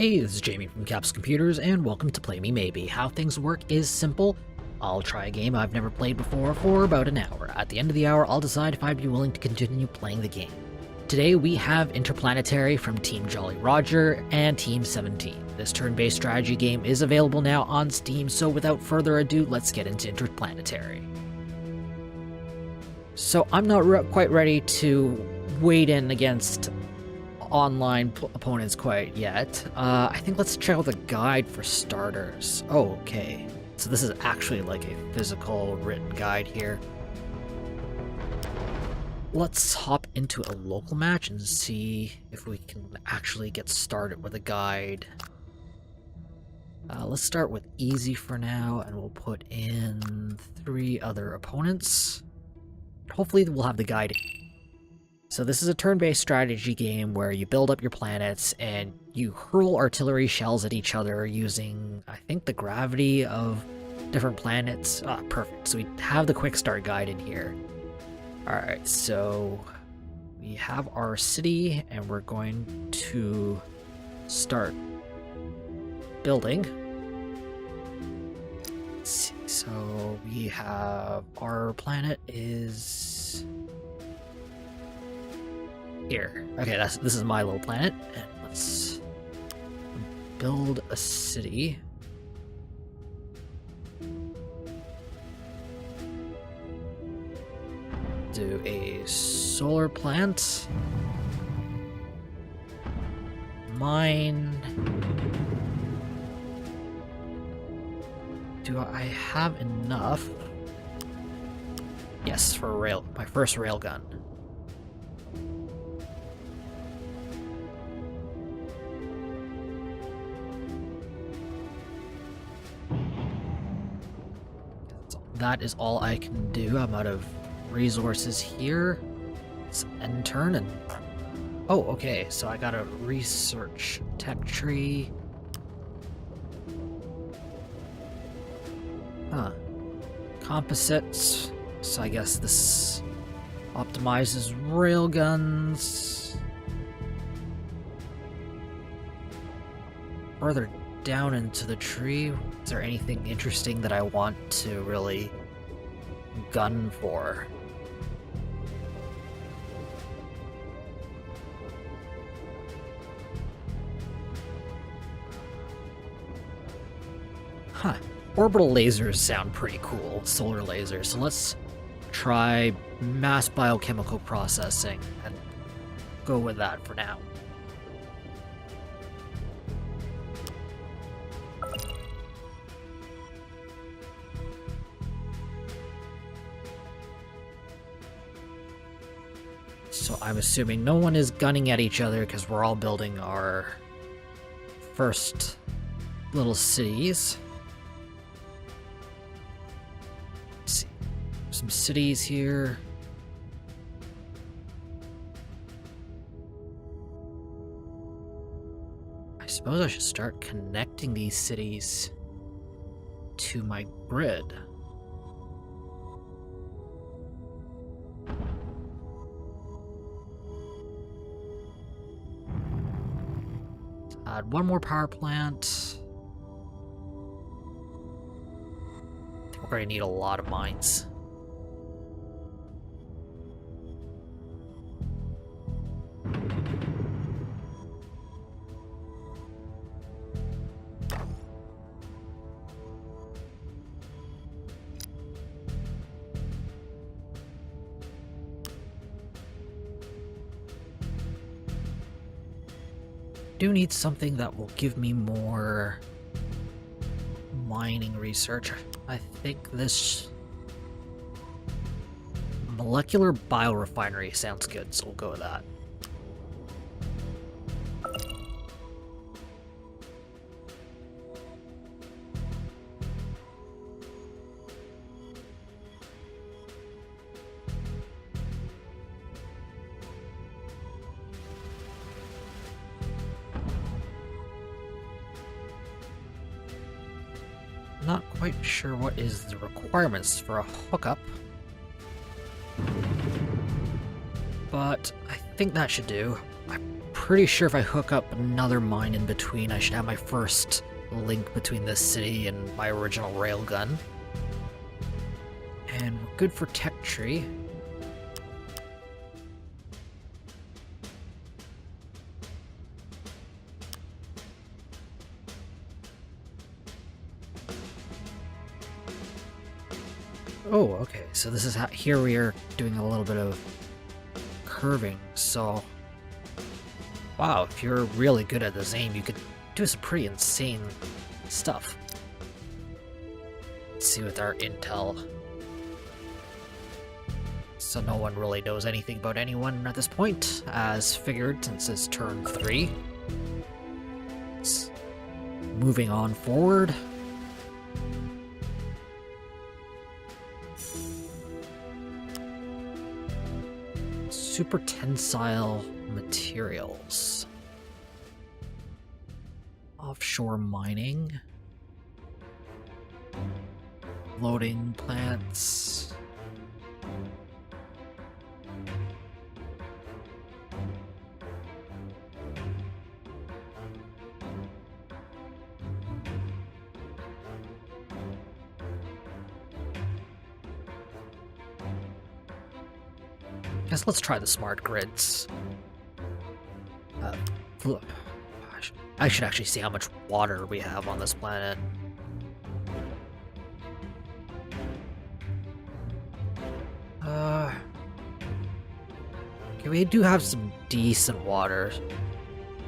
Hey, this is Jamie from Capsule Computers, and welcome to Play Me Maybe. How things work is simple. I'll try a game I've never played before for about an hour. At the end of the hour, I'll decide if I'd be willing to continue playing the game. Today we have Interplanetary from Team Jolly Roger and Team 17. This turn-based strategy game is available now on Steam, so without further ado, let's get into Interplanetary. So I'm not quite ready to wade in against online opponents quite yet. I think let's check out the guide for starters. Oh, okay. So this is actually like a physical written guide here. Let's hop into a local match and see if we can actually get started with a guide. Let's start with easy for now, and we'll put in 3 other opponents. Hopefully we'll have the guide. So this is a turn-based strategy game where you build up your planets and you hurl artillery shells at each other using, I think, the gravity of different planets. Perfect. So we have the quick start guide in here. Alright, so we have our city and we're going to start building. Let's see, so we have our planet is here. Okay, this is my little planet, and let's build a city. Do a solar plant. Mine. Do I have enough? Yes, for my first railgun. That is all I can do. I'm out of resources here. Let's end turn and... Oh, okay, so I gotta research tech tree. Huh. Composites. So I guess this optimizes railguns. Further down into the tree, is there anything interesting that I want to really gun for? Huh. Orbital lasers sound pretty cool, solar lasers, so let's try mass biochemical processing and go with that for now. So I'm assuming no one is gunning at each other because we're all building our first little cities. Let's see. Some cities here. I suppose I should start connecting these cities to my grid. Add one more power plant. I think we're going to need a lot of mines. Do need something that will give me more mining research. I think this molecular biorefinery sounds good, so we'll go with that. Not quite sure what is the requirements for a hookup, but I think that should do. I'm pretty sure if I hook up another mine in between, I should have my first link between this city and my original railgun. And we're good for tech tree. Oh, okay, so this is how, here we are doing a little bit of curving, so wow, if you're really good at this aim, you could do some pretty insane stuff. Let's see with our intel. So no one really knows anything about anyone at this point, as figured since it's turn 3. It's moving on forward. Super tensile materials. Offshore mining. Loading plants. Guess let's try the smart grids. I should actually see how much water we have on this planet. Okay, we do have some decent water,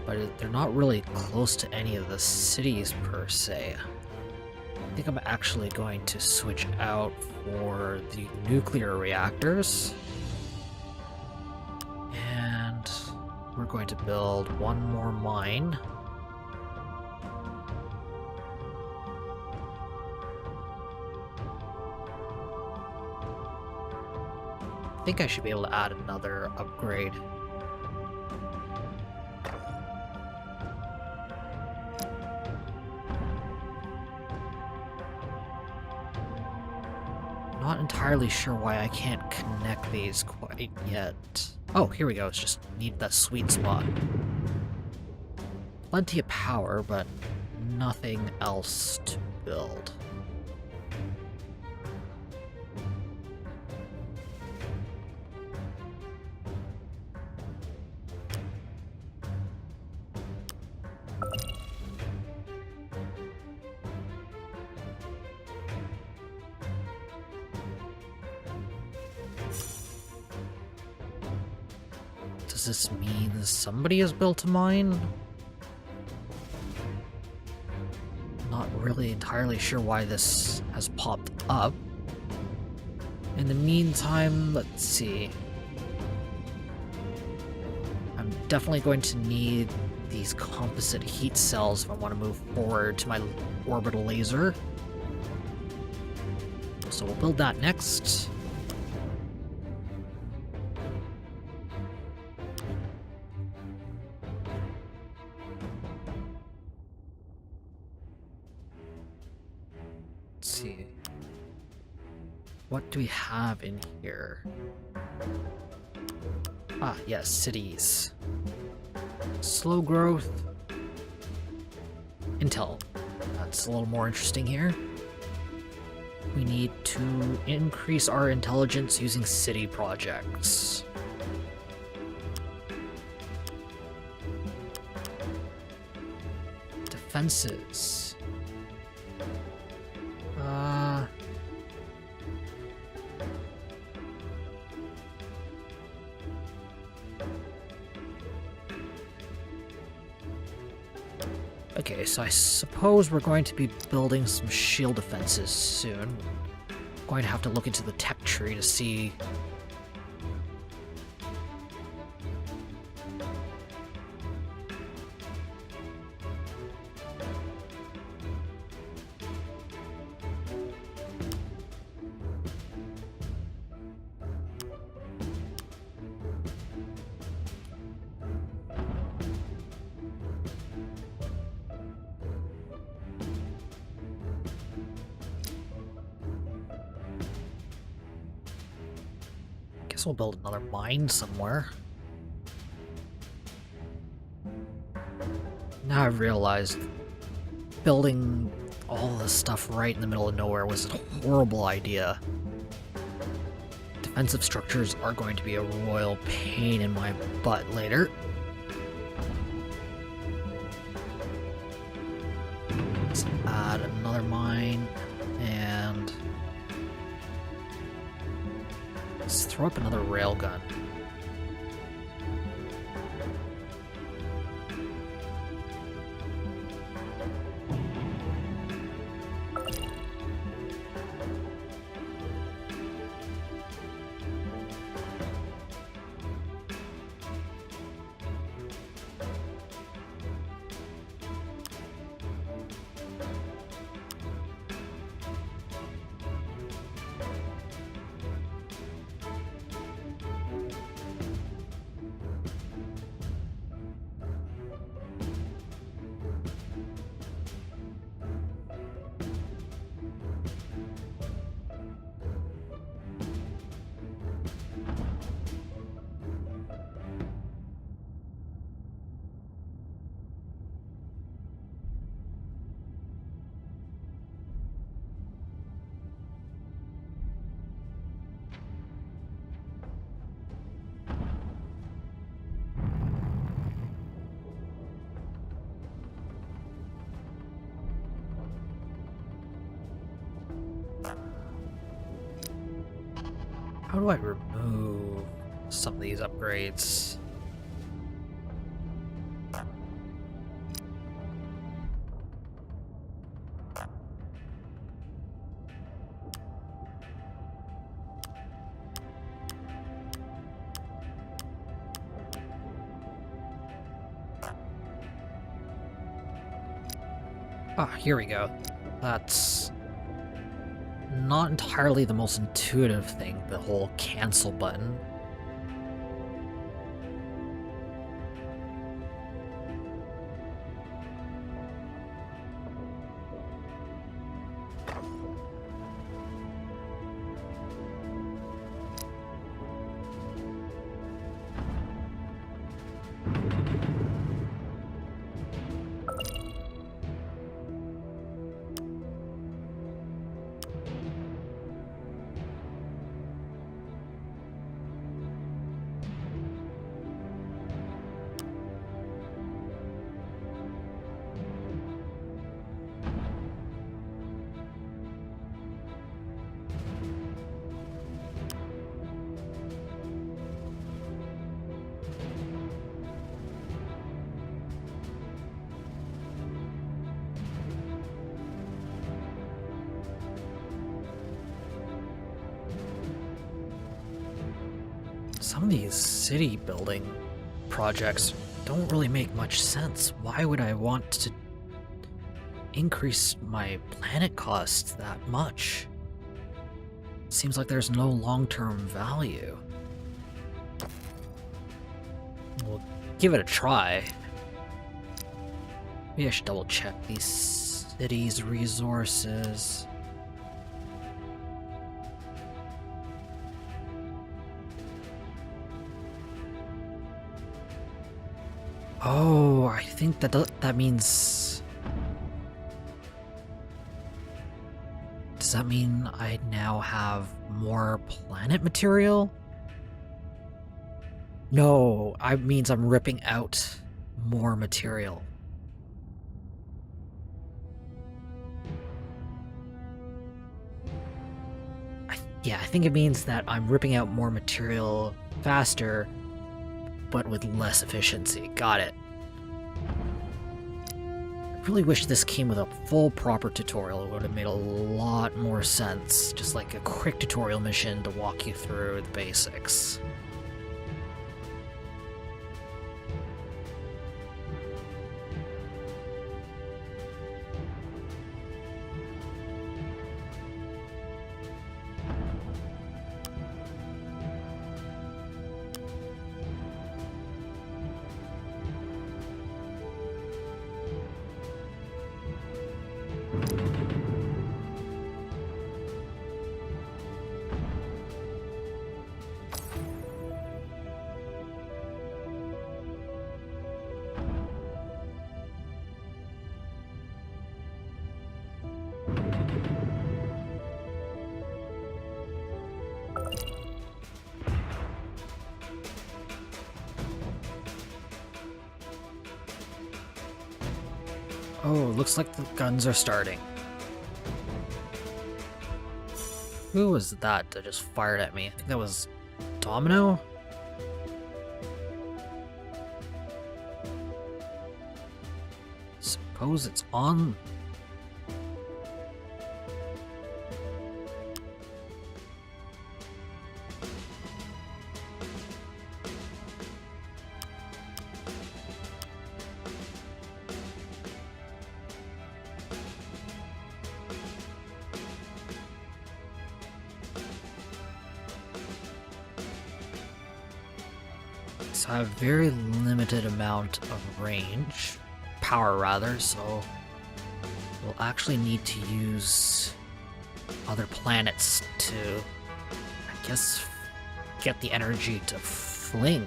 but they're not really close to any of the cities per se. I think I'm actually going to switch out for the nuclear reactors. And we're going to build one more mine. I think I should be able to add another upgrade. Not entirely sure why I can't connect these quite yet. Oh, here we go. It's just need that sweet spot. Plenty of power, but nothing else to build. Does this mean somebody has built a mine? Not really entirely sure why this has popped up. In the meantime, let's see. I'm definitely going to need these composite heat cells if I want to move forward to my orbital laser. So we'll build that next. Let's see. What do we have in here? Ah, yes, cities. Slow growth. Intel. That's a little more interesting here. We need to increase our intelligence using city projects. Defenses. Okay, so I suppose we're going to be building some shield defenses soon. Going to have to look into the tech tree to see. Guess we'll build another mine somewhere. Now I've realized building all this stuff right in the middle of nowhere was a horrible idea. Defensive structures are going to be a royal pain in my butt later. Let's add another mine, and let's throw up another railgun. How do I remove some of these upgrades? Ah, here we go. That's not entirely the most intuitive thing, the whole cancel button. Some of these city building projects don't really make much sense. Why would I want to increase my planet cost that much? Seems like there's no long-term value. We'll give it a try. Maybe I should double check these cities' resources. Oh, I think that means... Does that mean I now have more planet material? No, it means I'm ripping out more material. Yeah, I think it means that I'm ripping out more material faster, but with less efficiency. Got it. I really wish this came with a full proper tutorial. It would have made a lot more sense. Just like a quick tutorial mission to walk you through the basics. Oh, looks like the guns are starting. Who was that just fired at me? I think that was Domino? Suppose it's on. So I have very limited amount of range, power rather, so we'll actually need to use other planets to, I guess, get the energy to fling.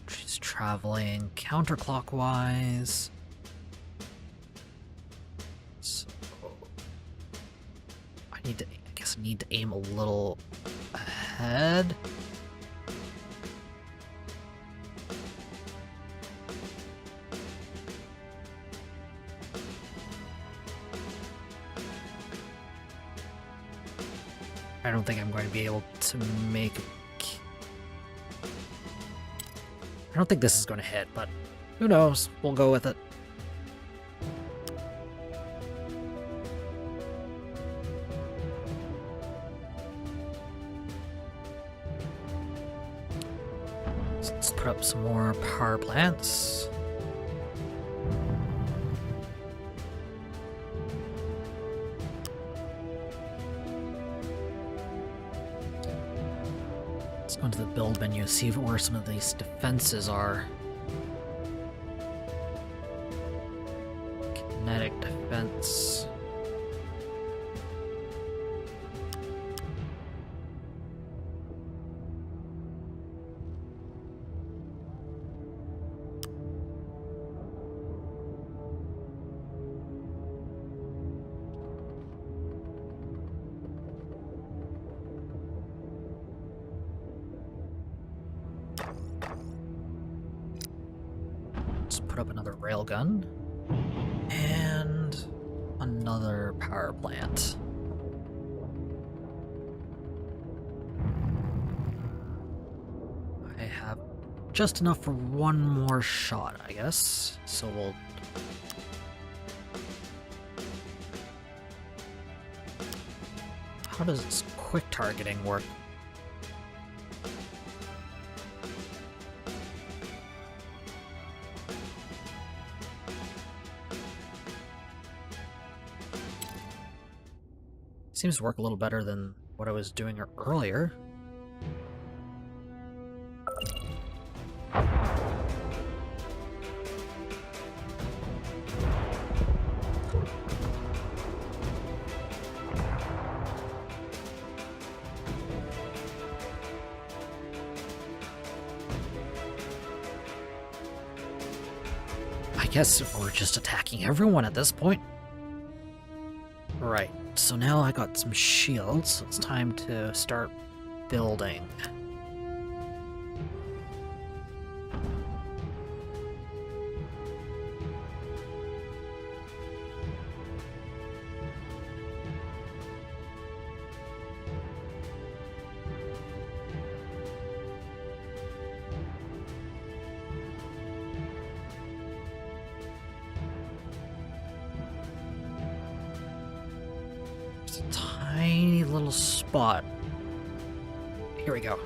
She's traveling counterclockwise. So I guess I need to aim a little ahead. I don't think I'm going to be able to make... I don't think this is going to hit, but who knows? We'll go with it. So let's put up some more power plants. Let's go into the build menu, see where some of these defenses are. Kinetic defense. Let's put up another railgun and another power plant. I have just enough for one more shot, I guess. So we'll... How does this quick targeting work? Seems to work a little better than what I was doing earlier. I guess we're just attacking everyone at this point. Right. So now I got some shields, so it's time to start building. Just a tiny little spot. Here we go.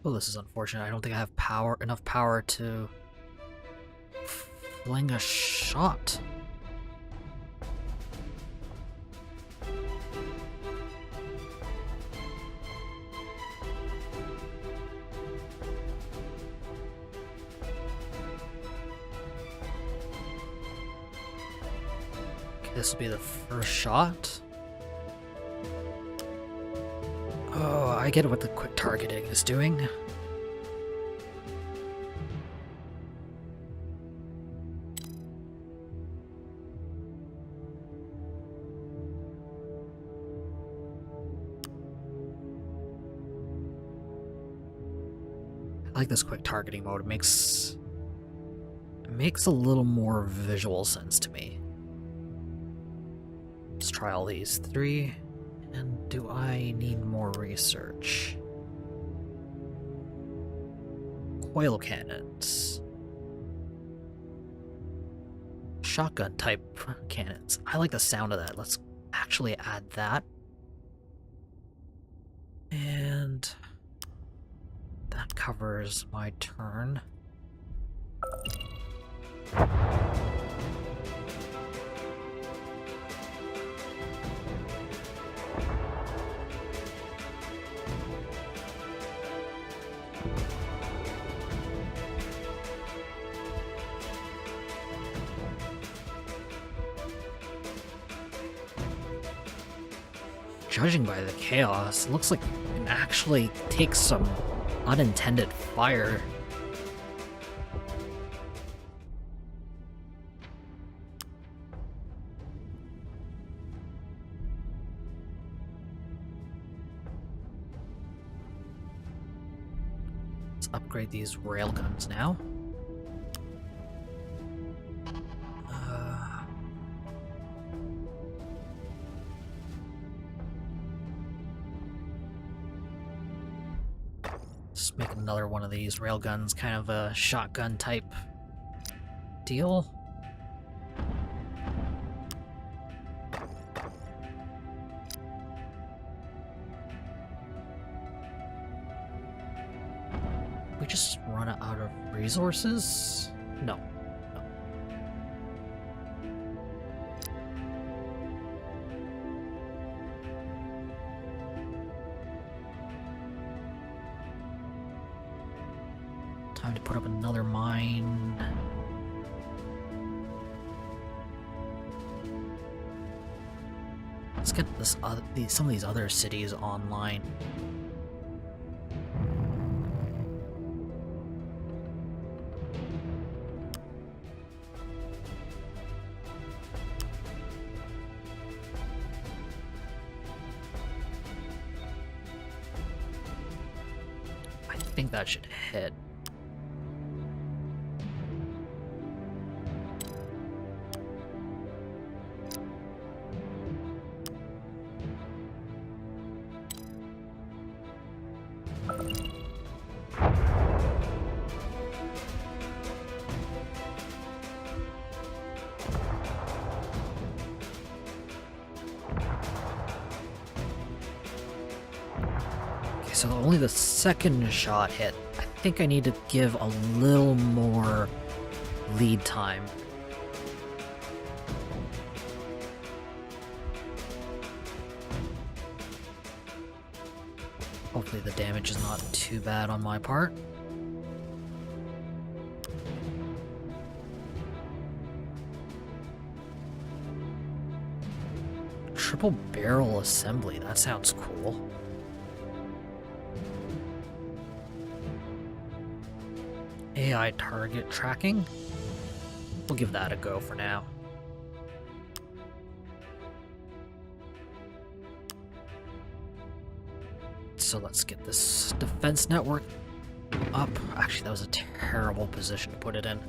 Oh, this is unfortunate. I don't think I have enough power to fling a shot. Okay, this will be the first shot. Oh, I get what the quick targeting is doing. I like this quick targeting mode. It makes a little more visual sense to me. Let's try all these 3. And do I need more research? Coil cannons. Shotgun type cannons. I like the sound of that. Let's actually add that. And that covers my turn. Judging by the chaos, it looks like it can actually take some unintended fire. Let's upgrade these railguns now. Let's make another one of these railguns, kind of a shotgun type deal. We just run out of resources? No. Time to put up another mine. Let's get some of these other cities online. I think that should hit. So only the second shot hit. I think I need to give a little more lead time. Hopefully the damage is not too bad on my part. Triple barrel assembly, that sounds cool. AI target tracking? We'll give that a go for now. So let's get this defense network up. Actually, that was a terrible position to put it in.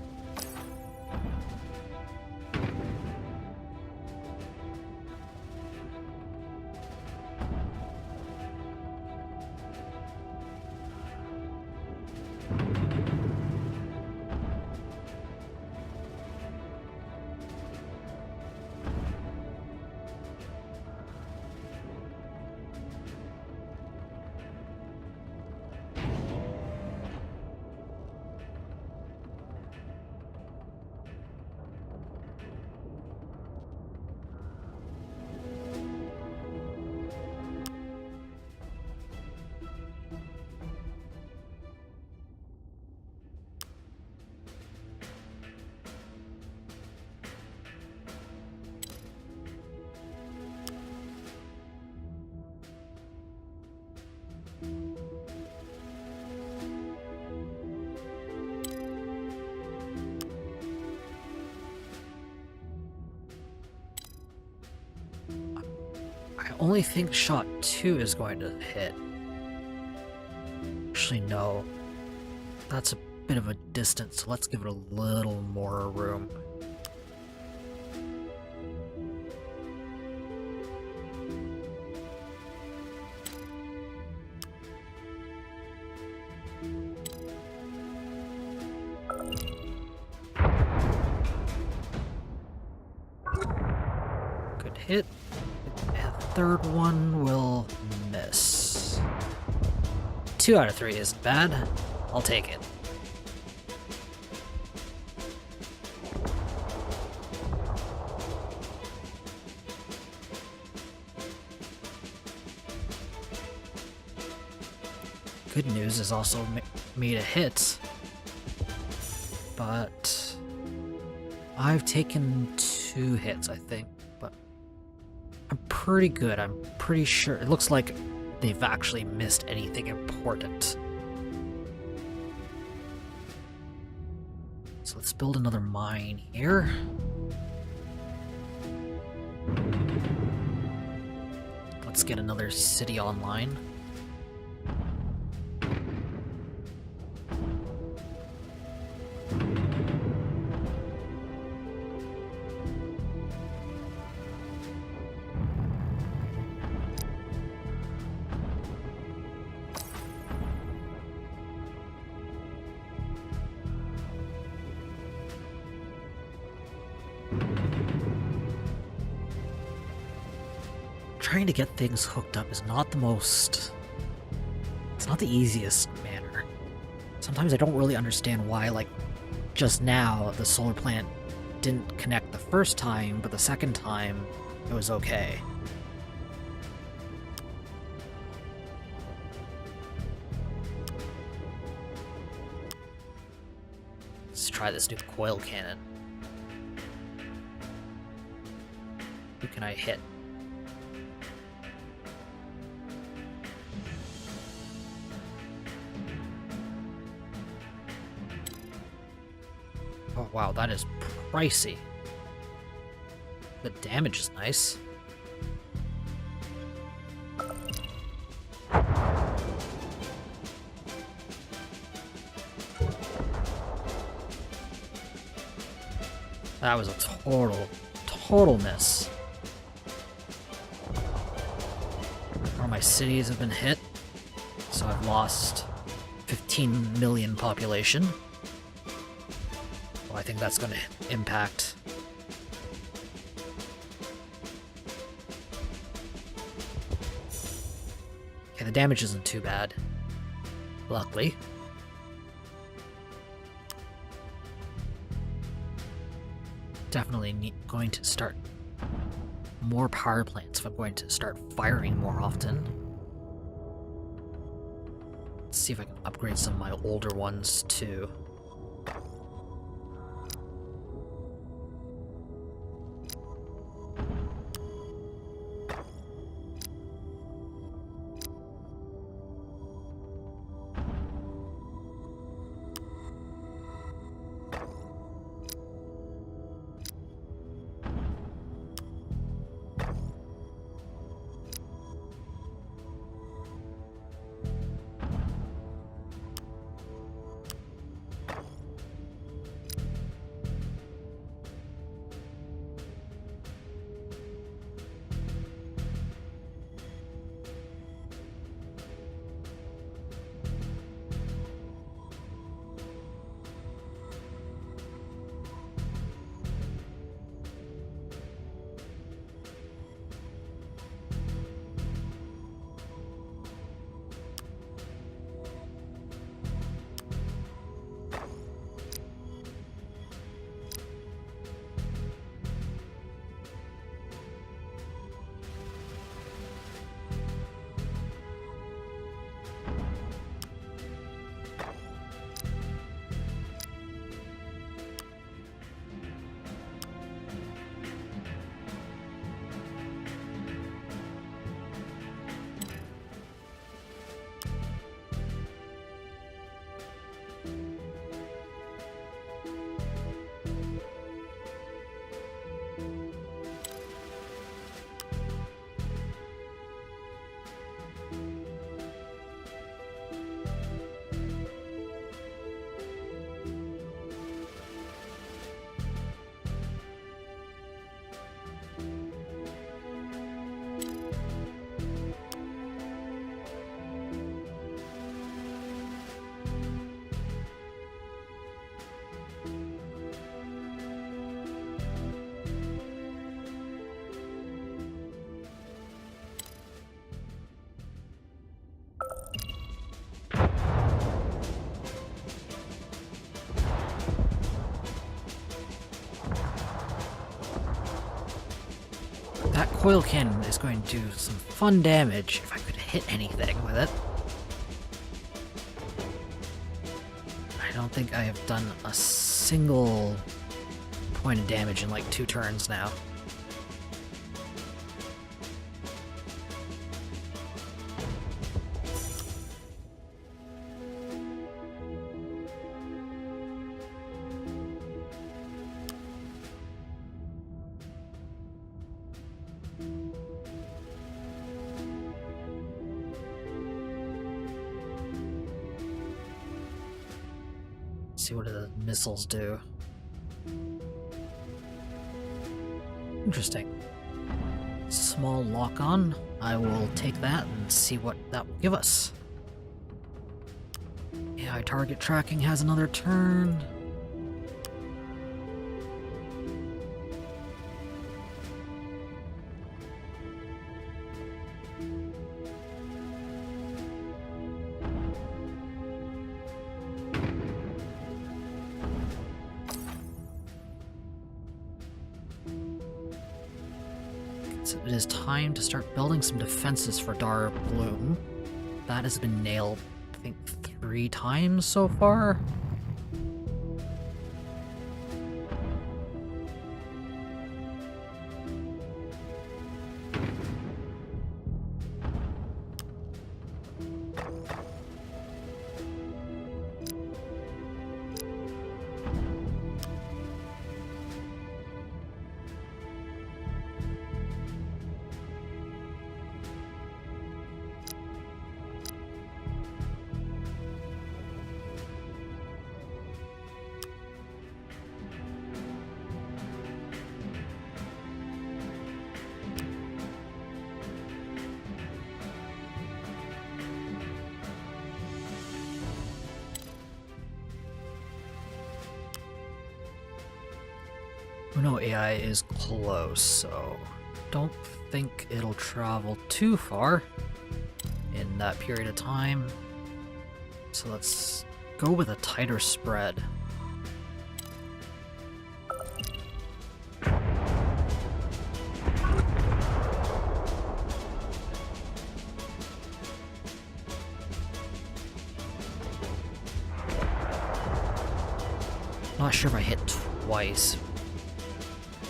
only think shot 2 is going to hit. Actually, no. That's a bit of a distance, so let's give it a little more room. Good hit. And the third one will miss. 2 out of 3 isn't bad. I'll take it. Good news is also made a hit, but I've taken 2 hits, I think, but I'm pretty good. I'm pretty sure. It looks like they've actually missed anything important. So let's build another mine here. Let's get another city online. Trying to get things hooked up is not the most... It's not the easiest manner. Sometimes I don't really understand why, like, just now, the solar plant didn't connect the first time, but the second time, it was okay. Let's try this new coil cannon. Who can I hit? Oh wow, that is pricey. The damage is nice. That was a total miss. All my cities have been hit, so I've lost 15 million population. I think that's going to impact. Okay, the damage isn't too bad. Luckily. Definitely going to start more power plants if I'm going to start firing more often. Let's see if I can upgrade some of my older ones too. that coil cannon is going to do some fun damage if I could hit anything with it. I don't think I have done a single point of damage in like 2 turns now. See what the missiles do. Interesting. Small lock-on. I will take that and see what that will give us. AI target tracking has another turn. So it is time to start building some defenses for Dar Bloom. That has been nailed, I think, 3 times so far. Uno AI is close, so don't think it'll travel too far in that period of time. So let's go with a tighter spread. Not sure if I hit twice.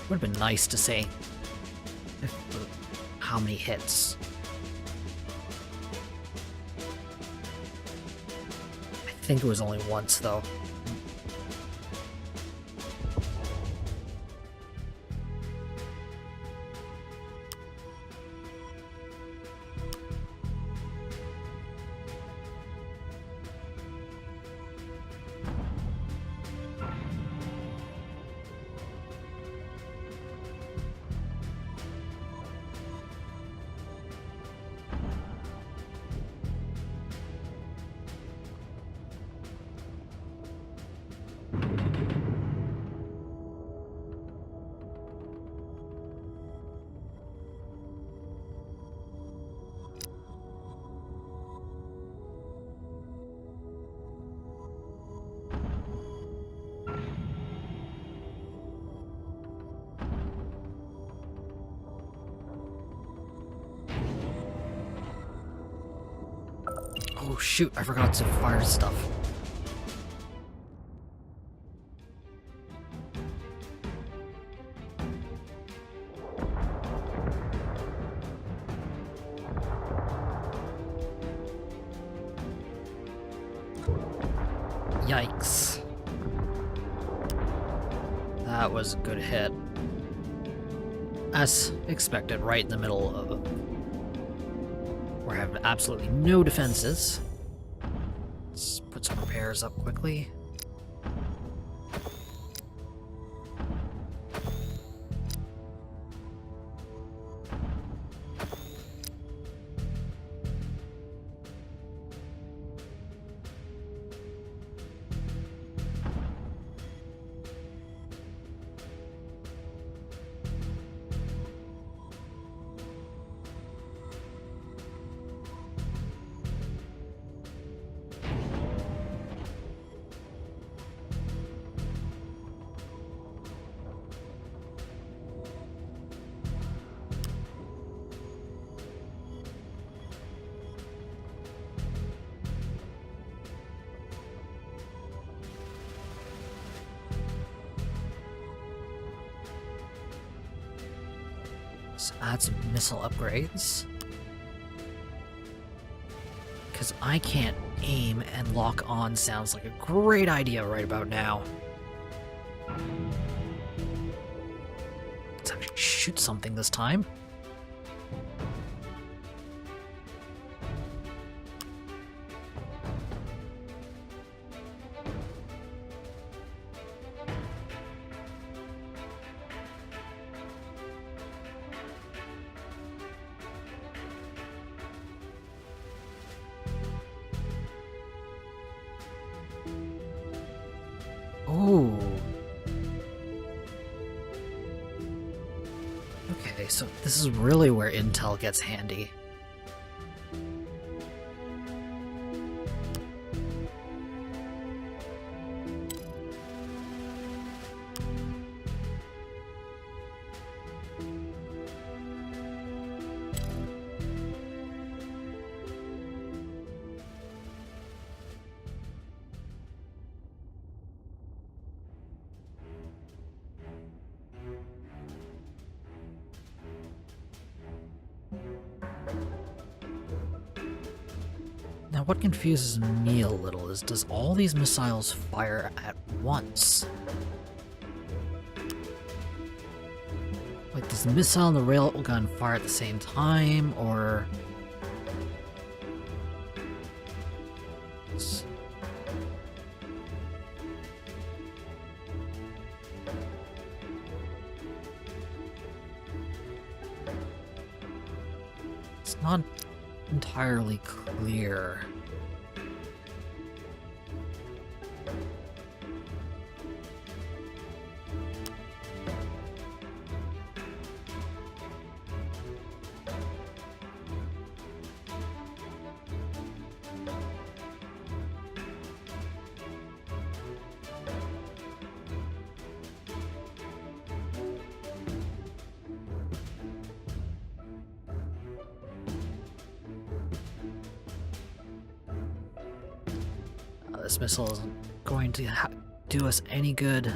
Would have been nice to say how many hits. I think it was only once though. Oh shoot, I forgot to fire stuff. Yikes. That was a good hit. As expected, right in the middle of where I have absolutely no defenses. Let's put some repairs up quickly. Let's add some missile upgrades. Because I can't aim and lock on sounds like a great idea right about now. Let's actually shoot something this time. Oh. Okay, so this is really where intel gets handy. Now what confuses me a little is, does all these missiles fire at once? Like, does the missile and the railgun fire at the same time, or... It's not entirely clear. This missile isn't going to do us any good.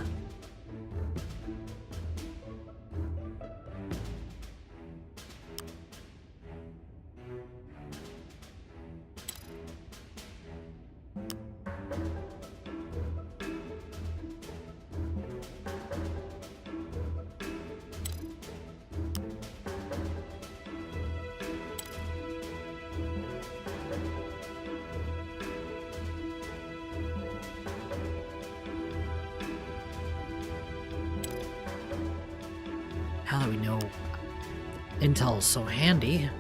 Now that we know intel is so handy,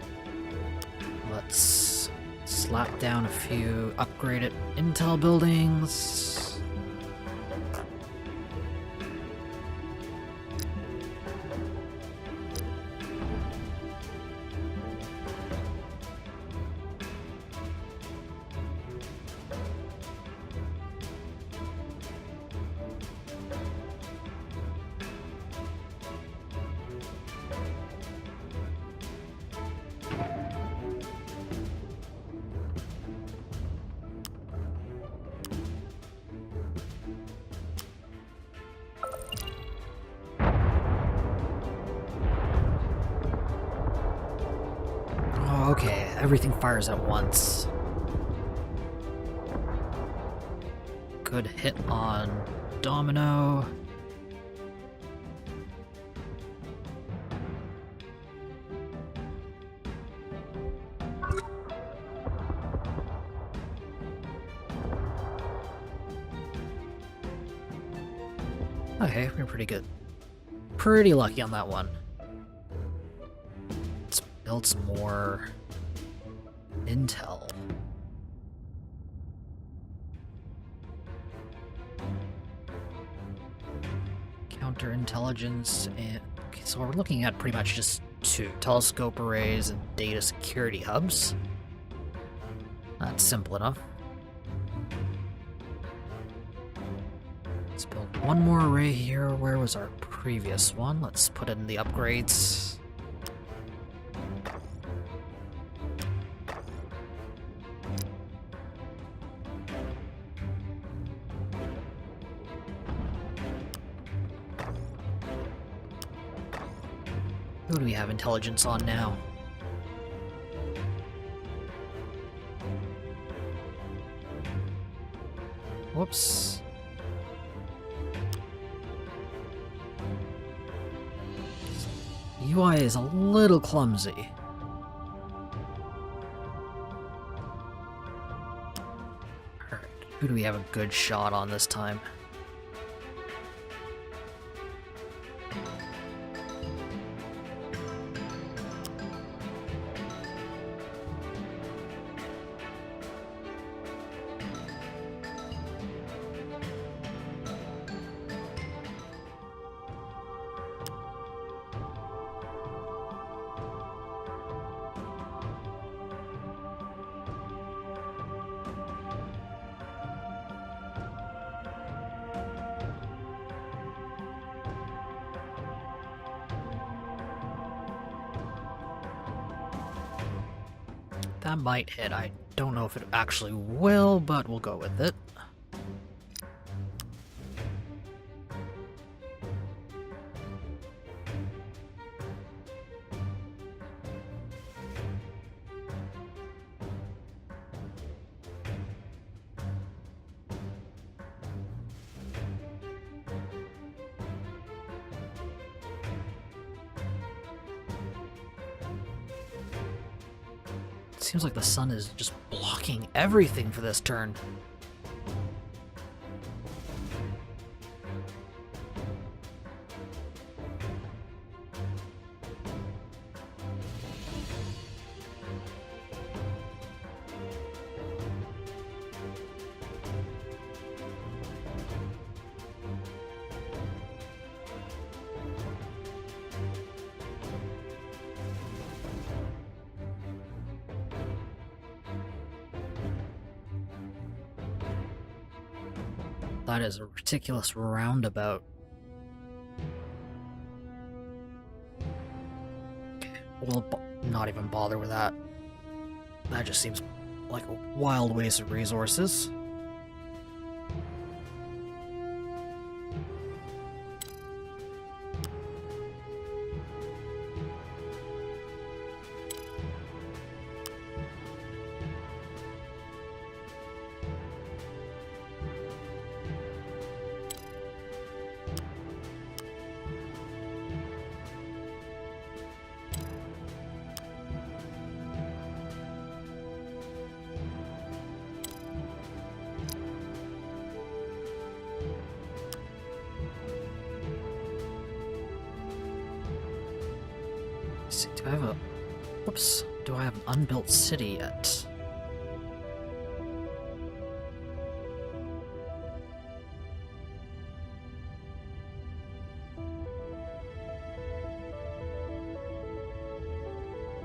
let's slap down a few upgraded intel buildings. Okay, everything fires at once. Good hit on Domino. Okay, we're pretty good. Pretty lucky on that one. Let's build some more intel. Counterintelligence, and okay, so we're looking at pretty much just two telescope arrays and data security hubs. That's simple enough. Let's build one more array here. Where was our previous one? Let's put in the upgrades. Who do we have intelligence on now? Whoops. UI is a little clumsy. Alright, who do we have a good shot on this time? That might hit. I don't know if it actually will, but we'll go with it. Seems like the sun is just blocking everything for this turn. That is a ridiculous roundabout. We'll not even bother with that. That just seems like a wild waste of resources. See, do I have a... Whoops. Do I have an unbuilt city yet?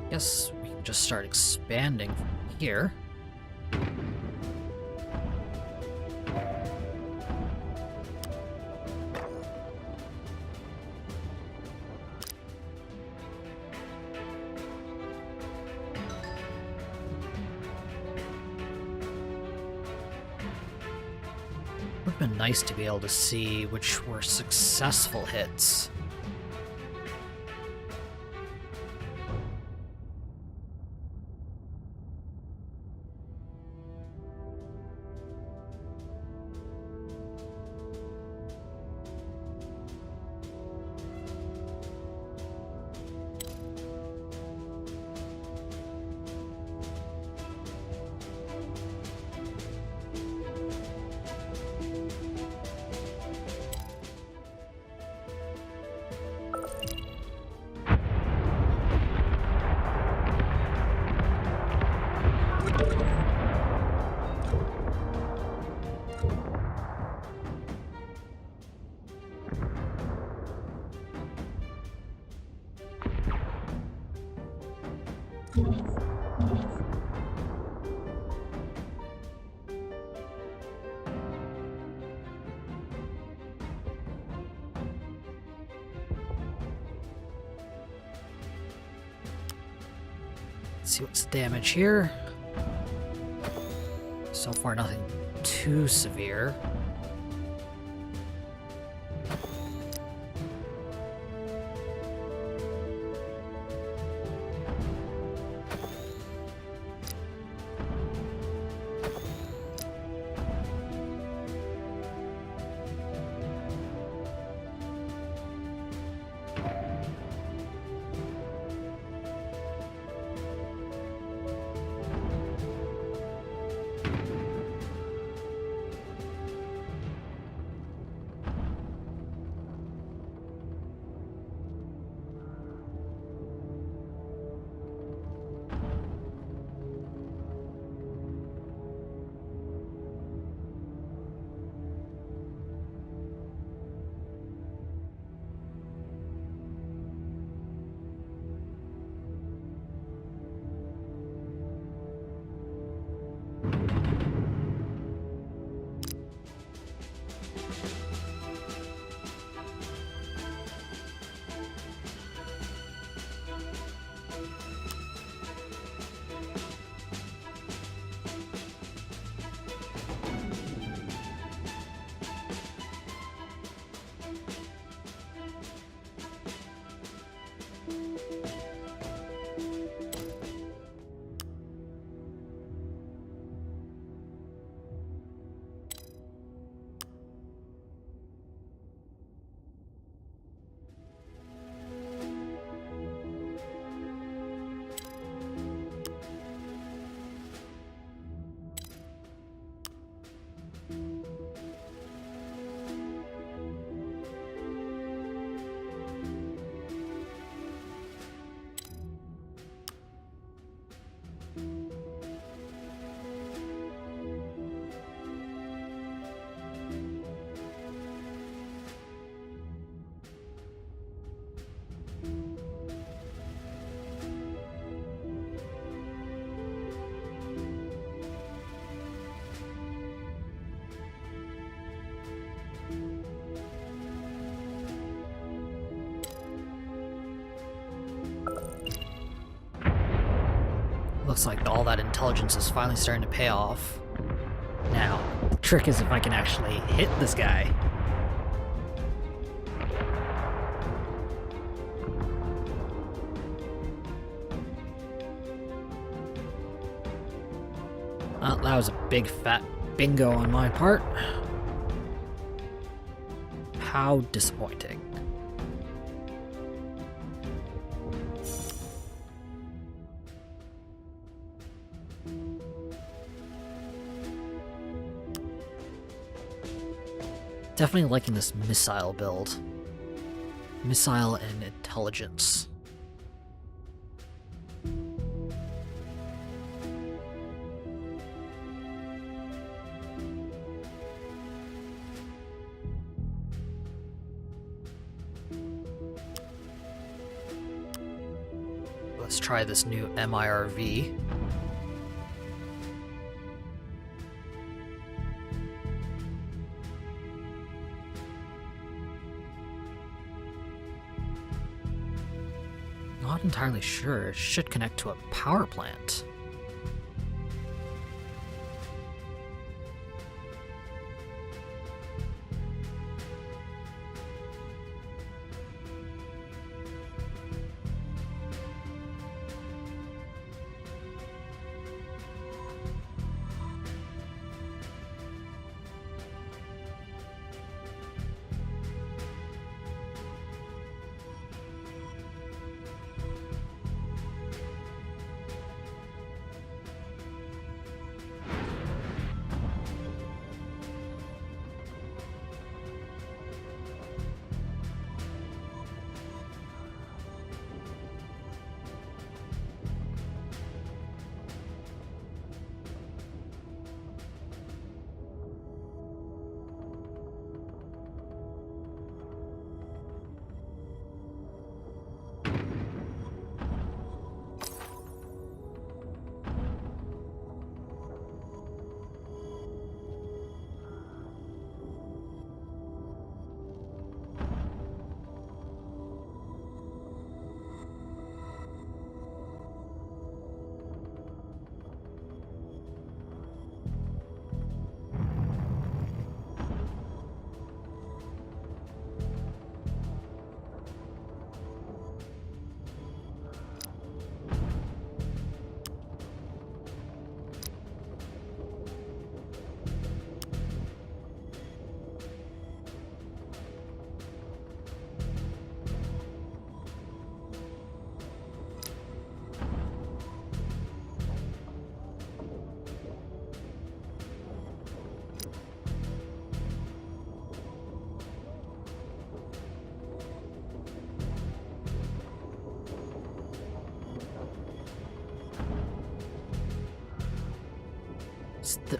Guess we can just start expanding from here. Would have been nice to be able to see which were successful hits. Let's see what's the damage here. So far, nothing too severe. Looks like all that intelligence is finally starting to pay off. Now, the trick is if I can actually hit this guy. Well, that was a big fat bingo on my part. How disappointing. Definitely liking this missile build. Missile and intelligence. Let's try this new MIRV. Not entirely sure. It should connect to a power plant.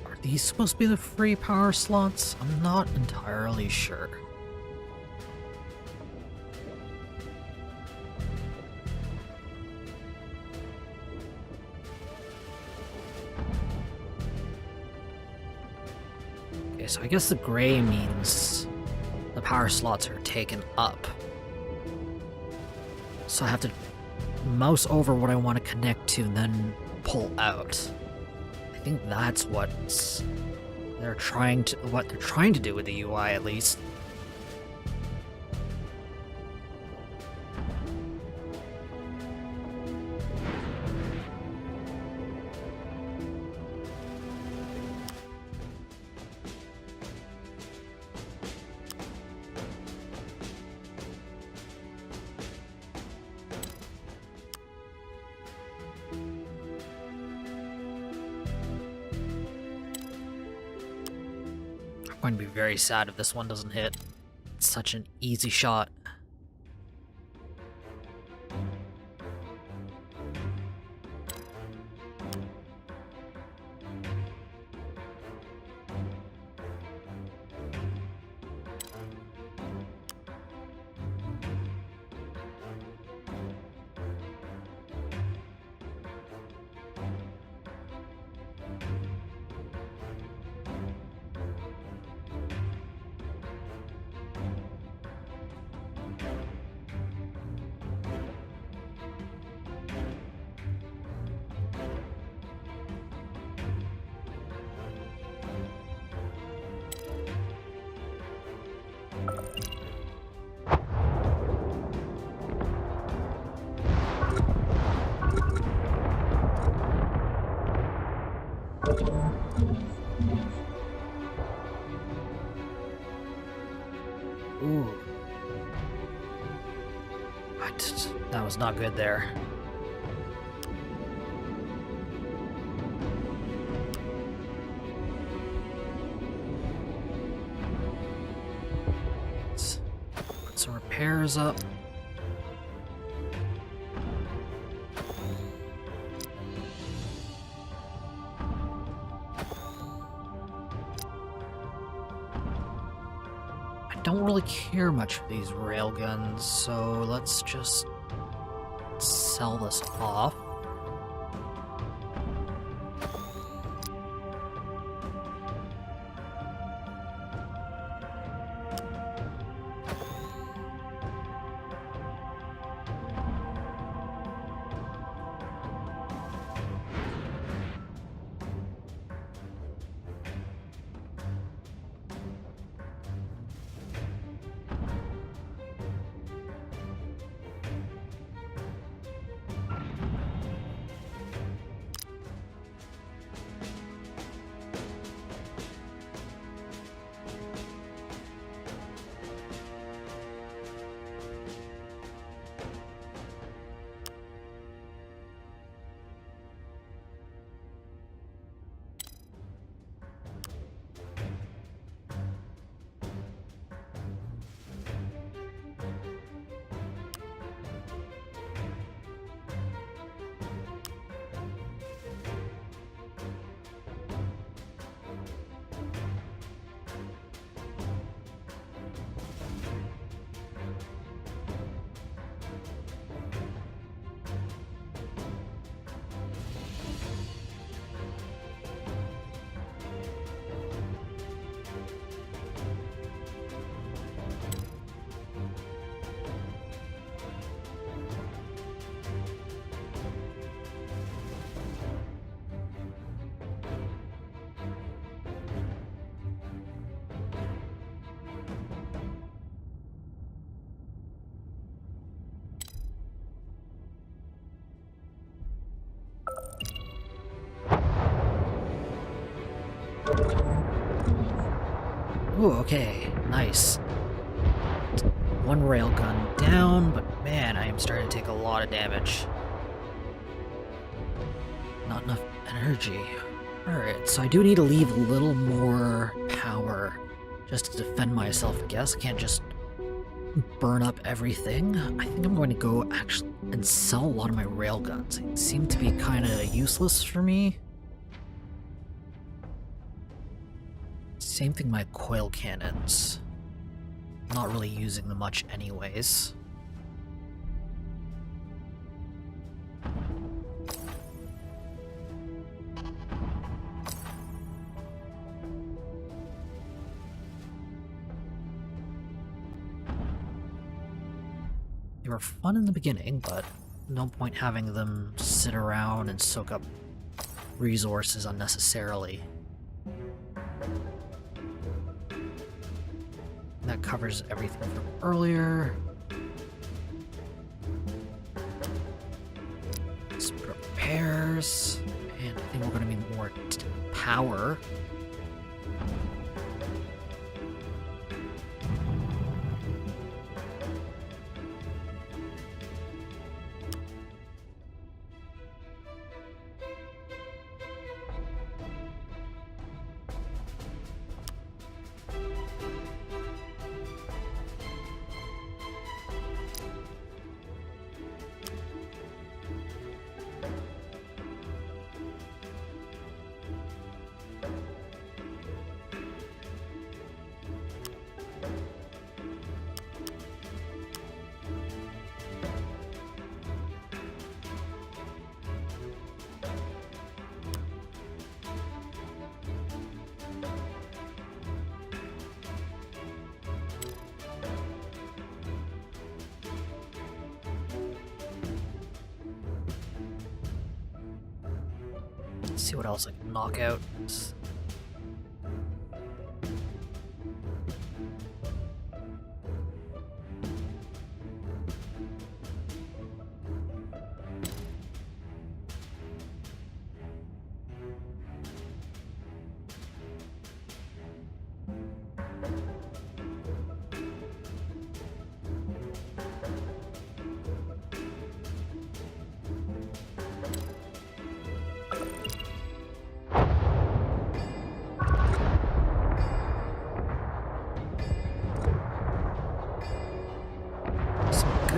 Are these supposed to be the free power slots? I'm not entirely sure. Okay, so I guess the gray means the power slots are taken up. So I have to mouse over what I want to connect to and then pull out. I think that's what they're trying to do with the UI, at least. I'm going to be very sad if this one doesn't hit. It's such an easy shot. That was not good there. Let's put some repairs up. I don't really care much for these railguns, so let's just sell this off. Ooh, okay, nice. One railgun down, but man, I am starting to take a lot of damage. Not enough energy. Alright, so I do need to leave a little more power just to defend myself, I guess. I can't just burn up everything. I think I'm going to go actually and sell a lot of my railguns. They seem to be kind of useless for me. Same thing my coil cannons. Not really using them much anyways. They were fun in the beginning, but no point having them sit around and soak up resources unnecessarily. That covers everything from earlier. Some repairs, and I think we're going to need more power. Let's see what else I can knock out.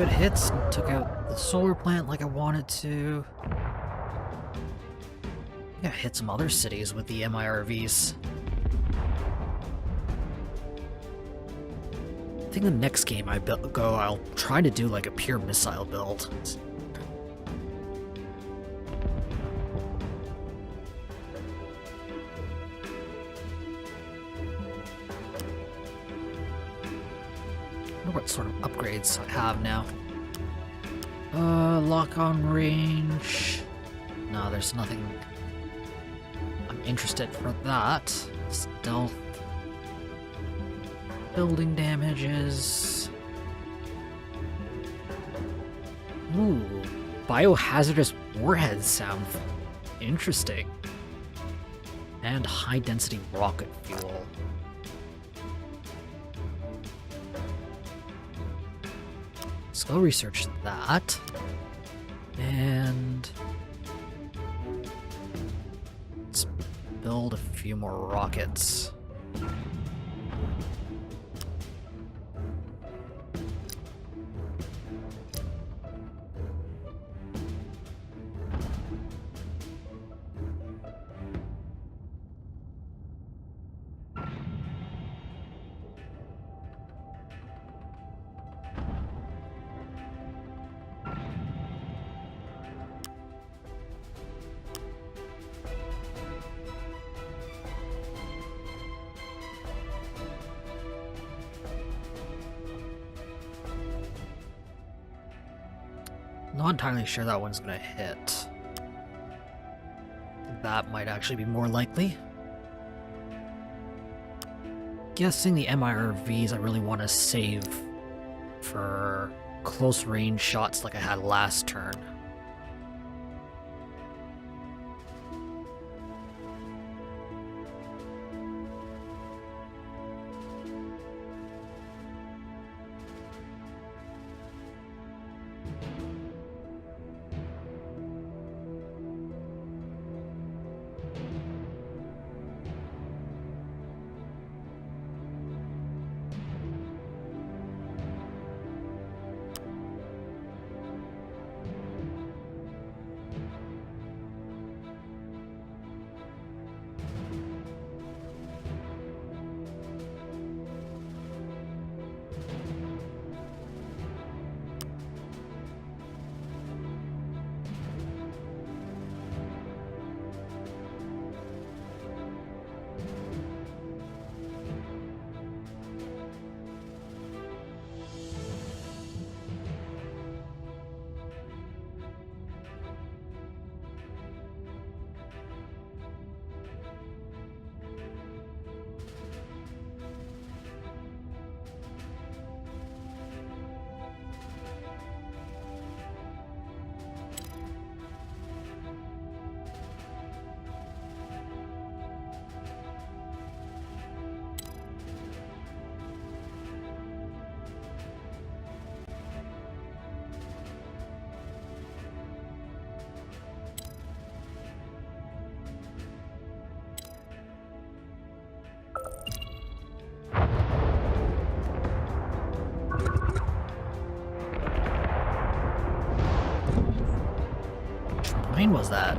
good hits and took out the solar plant like I wanted to. I think I hit some other cities with the MIRVs. I think the next game I go, I'll try to do like a pure missile build. What sort of upgrades I have now? Lock on range. No, there's nothing I'm interested for that. Stealth. Building damages. Ooh, biohazardous warheads sound interesting. And high density rocket fuel. Let's go research that. And let's build a few more rockets. Not entirely sure that one's gonna hit. That might actually be more likely. Guessing the MIRVs I really want to save for close range shots like I had last turn. Which was that?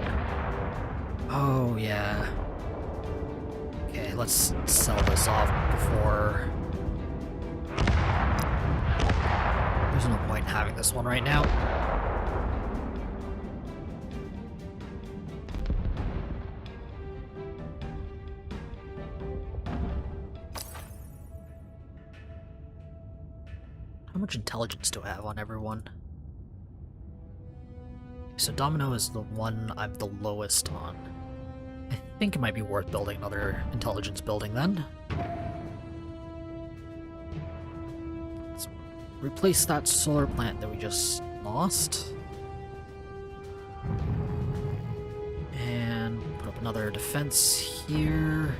Oh, yeah. Okay, let's sell this off before... There's no point in having this one right now. How much intelligence do I have on everyone? So Domino is the one I'm the lowest on. I think it might be worth building another intelligence building then. Let's replace that solar plant that we just lost. And put up another defense here.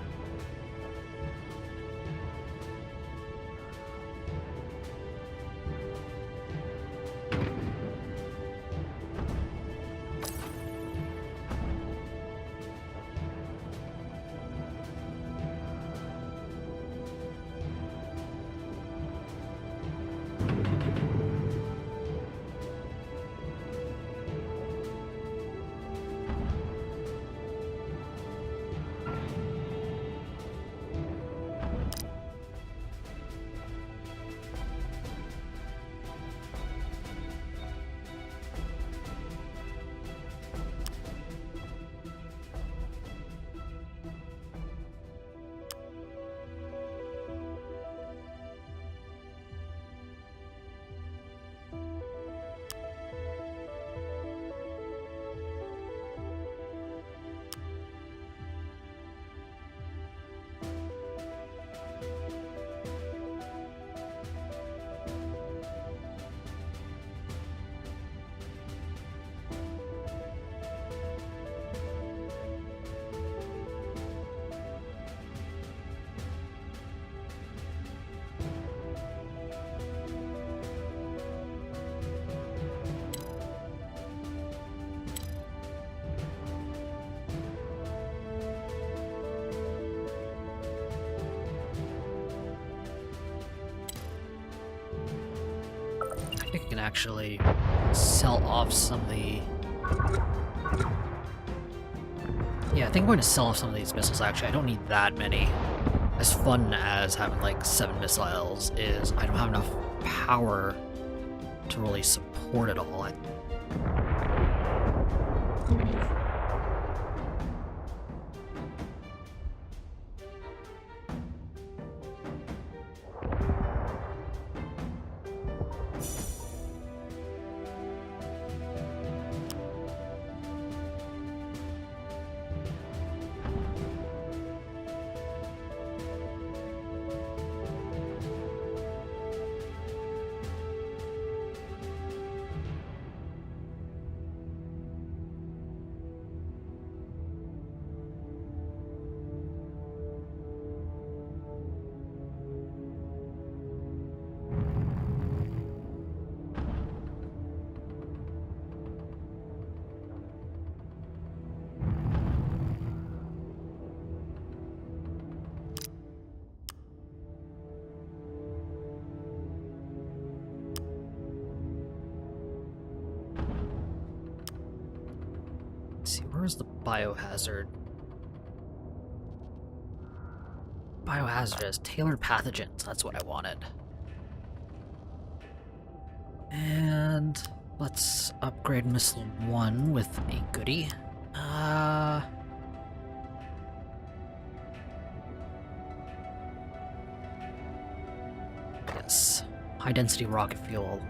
think I can actually sell off some of the... Yeah, I think I'm going to sell off some of these missiles, actually. I don't need that many. As fun as having, like, 7 missiles is, I don't have enough power to really support it all. Let's see, where's the biohazard? Biohazardous, tailored pathogens, that's what I wanted. And let's upgrade Missile 1 with a goodie. Yes, high density rocket fuel.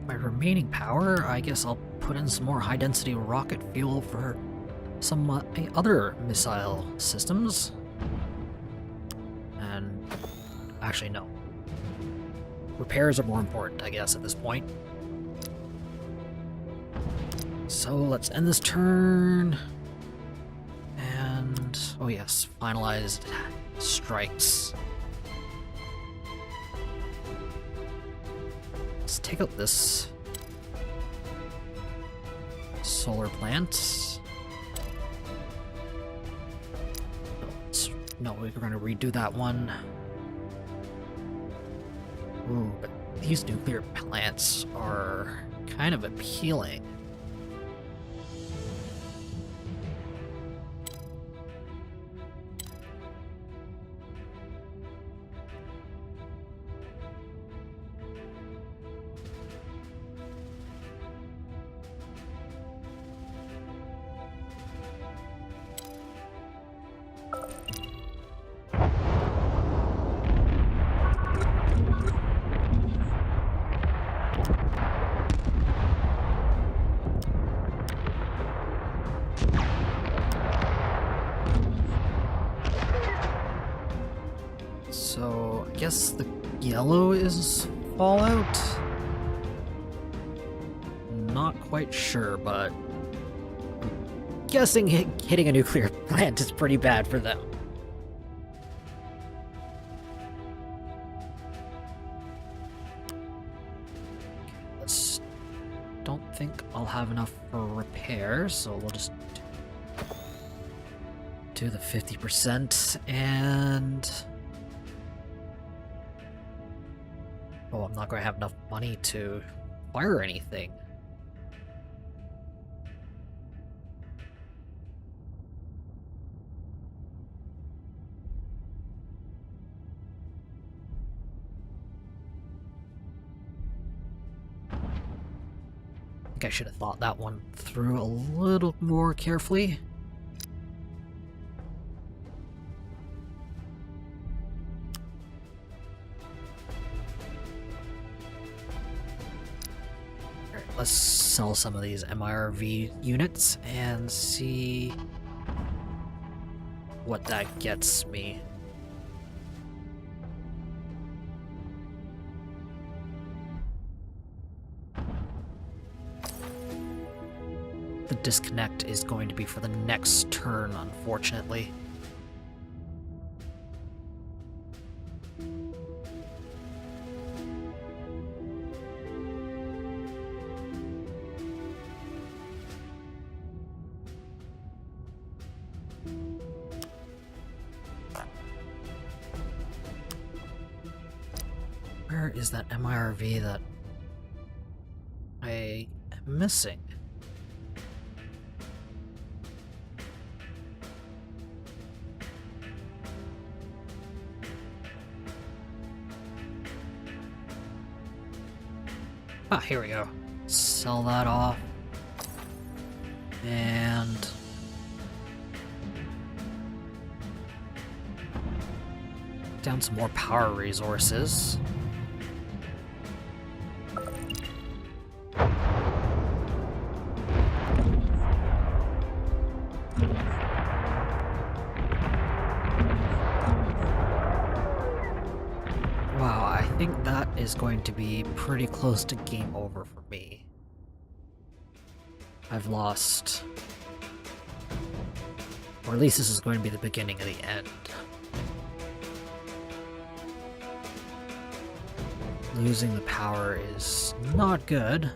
My remaining power, I guess I'll put in some more high-density rocket fuel for some other missile systems. And actually, no. Repairs are more important, I guess, at this point. So let's end this turn. And, oh yes, finalized strikes. Let's take out this solar plant. No, we're going to redo that one. Ooh, but these nuclear plants are kind of appealing. So, I guess the yellow is Fallout? Not quite sure, but I'm guessing hitting a nuclear plant is pretty bad for them. Don't think I'll have enough for repairs, so we'll just do the 50% and... Oh, I'm not going to have enough money to fire anything. I think I should have thought that one through a little more carefully. Let's sell some of these MIRV units and see... what that gets me. The disconnect is going to be for the next turn, unfortunately. Where is that MIRV that I am missing? Ah, here we go. Sell that off. And down some more power resources. Wow, I think that is going to be pretty close to game over for me. I've lost... Or at least this is going to be the beginning of the end. Losing the power is not good.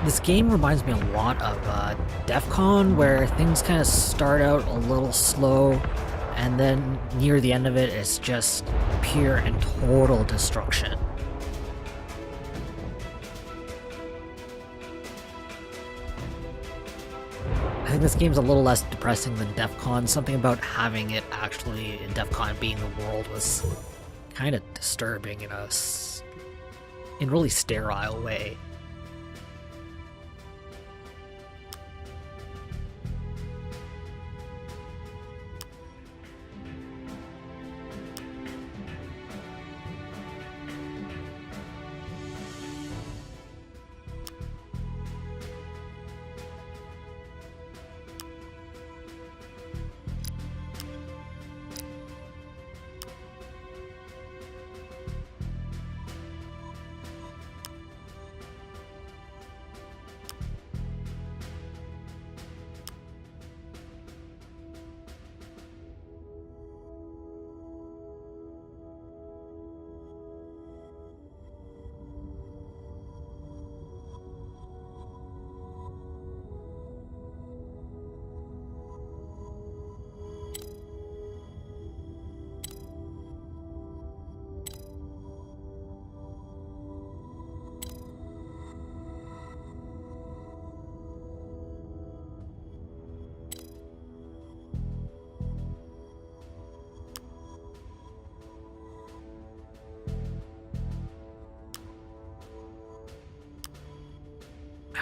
This game reminds me a lot of DEF CON, where things kind of start out a little slow, and then near the end of it, it's just pure and total destruction. I think this game's a little less depressing than DEF CON. Something about having it actually in DEF CON being the world was kind of disturbing in a really sterile way.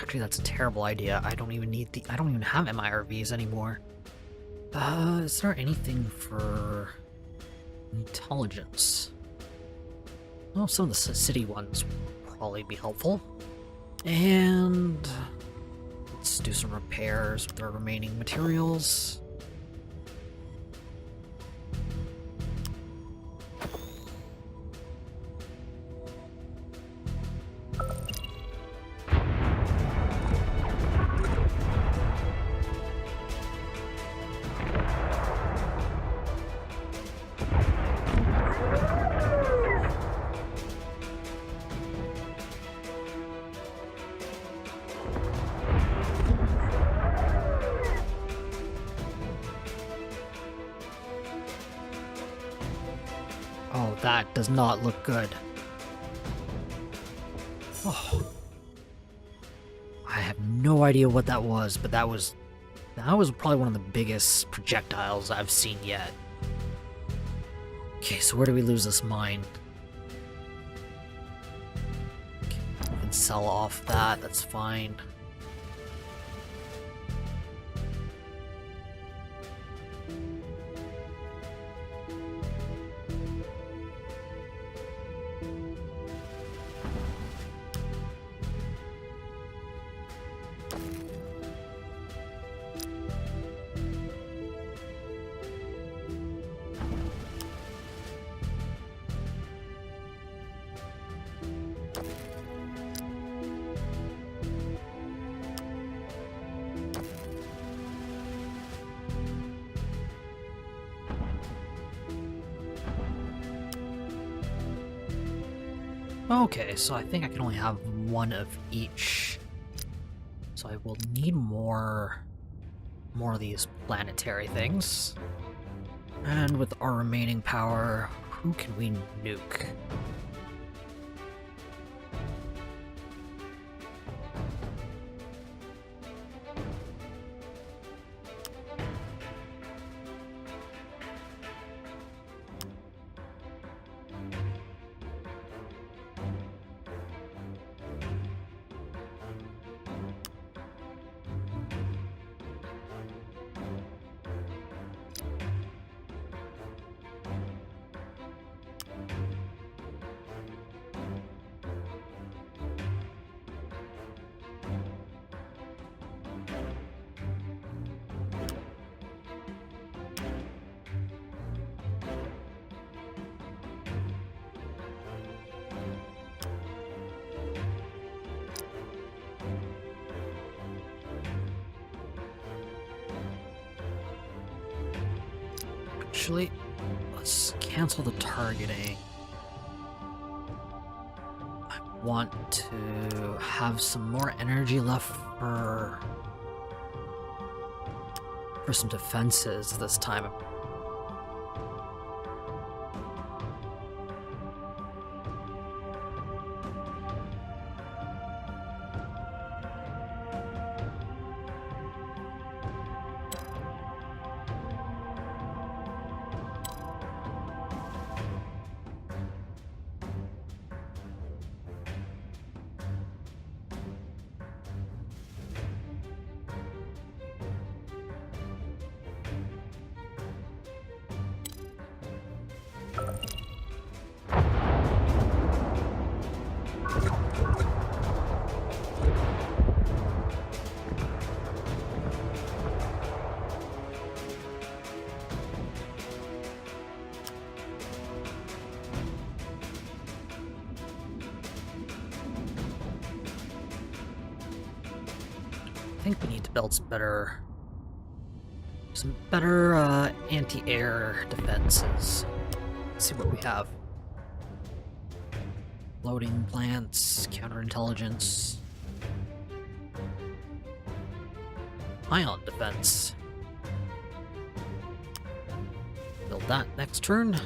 Actually, that's a terrible idea. I don't even have MIRVs anymore. Is there anything for intelligence? Well, some of the city ones will probably be helpful. And let's do some repairs with our remaining materials. Oh, that does not look good. Oh. I have no idea what that was, but that was probably one of the biggest projectiles I've seen yet. Okay, so where do we lose this mine? Okay, we can sell off that, that's fine. Okay, so I think I can only have one of each. So I will need more of these planetary things. And with our remaining power, who can we nuke? Actually, let's cancel the targeting. I want to have some more energy left for some defenses this time. I think we need to build some better anti-air defenses. Let's see what we have. Loading plants, counterintelligence, ion defense. Build that next turn.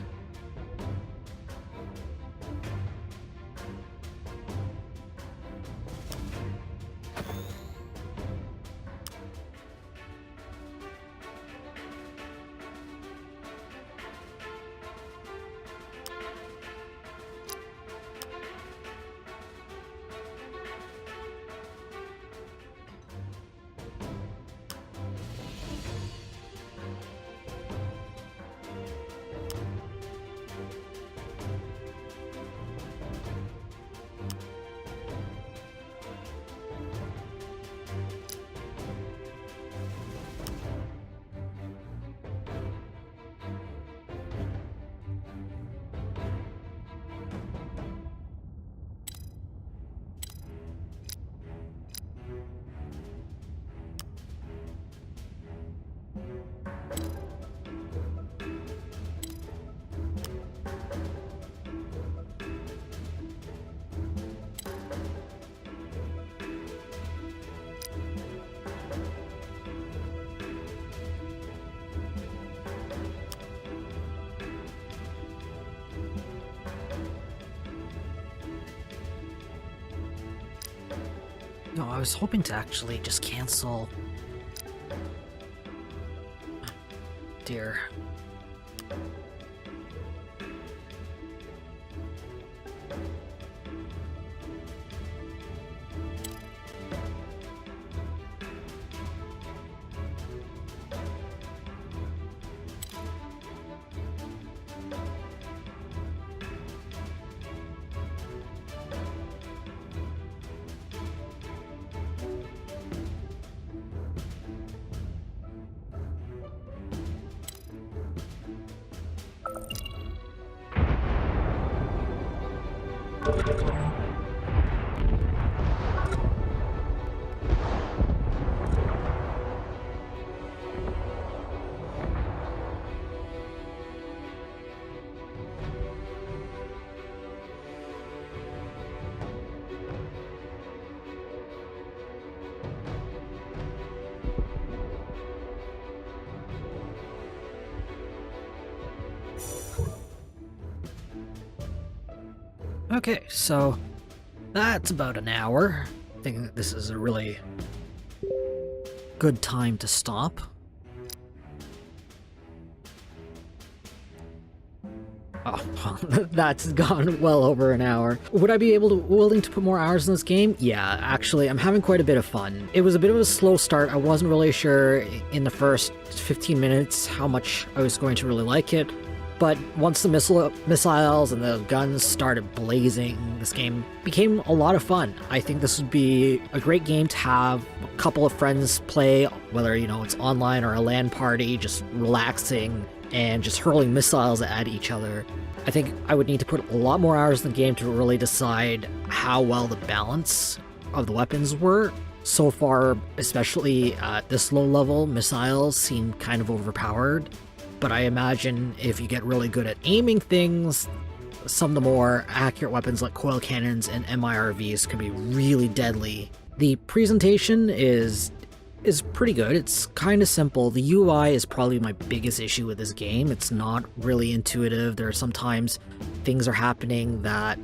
No, I was hoping to actually just cancel. Dear. Okay, so that's about an hour. I think that this is a really good time to stop. Oh, that's gone well over an hour. Would I be willing to put more hours in this game? Yeah, actually, I'm having quite a bit of fun. It was a bit of a slow start. I wasn't really sure in the first 15 minutes how much I was going to really like it. But once the missiles and the guns started blazing, this game became a lot of fun. I think this would be a great game to have a couple of friends play, whether, you know, it's online or a LAN party, just relaxing and just hurling missiles at each other. I think I would need to put a lot more hours in the game to really decide how well the balance of the weapons were. So far, especially at this low level, missiles seem kind of overpowered. But I imagine if you get really good at aiming things, some of the more accurate weapons like coil cannons and MIRVs can be really deadly. The presentation is pretty good. It's kind of simple. The UI is probably my biggest issue with this game. It's not really intuitive. There are sometimes things are happening that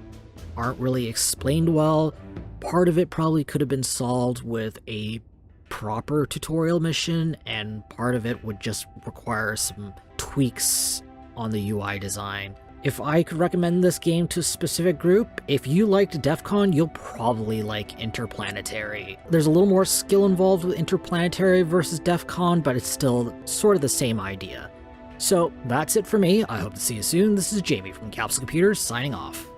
aren't really explained well. Part of it probably could have been solved with a proper tutorial mission, and part of it would just require some tweaks on the UI design. If I could recommend this game to a specific group, if you liked DEF CON, you'll probably like Interplanetary. There's a little more skill involved with Interplanetary versus DEF CON, but it's still sort of the same idea. So that's it for me. I hope to see you soon. This is Jamie from Capsule Computers signing off.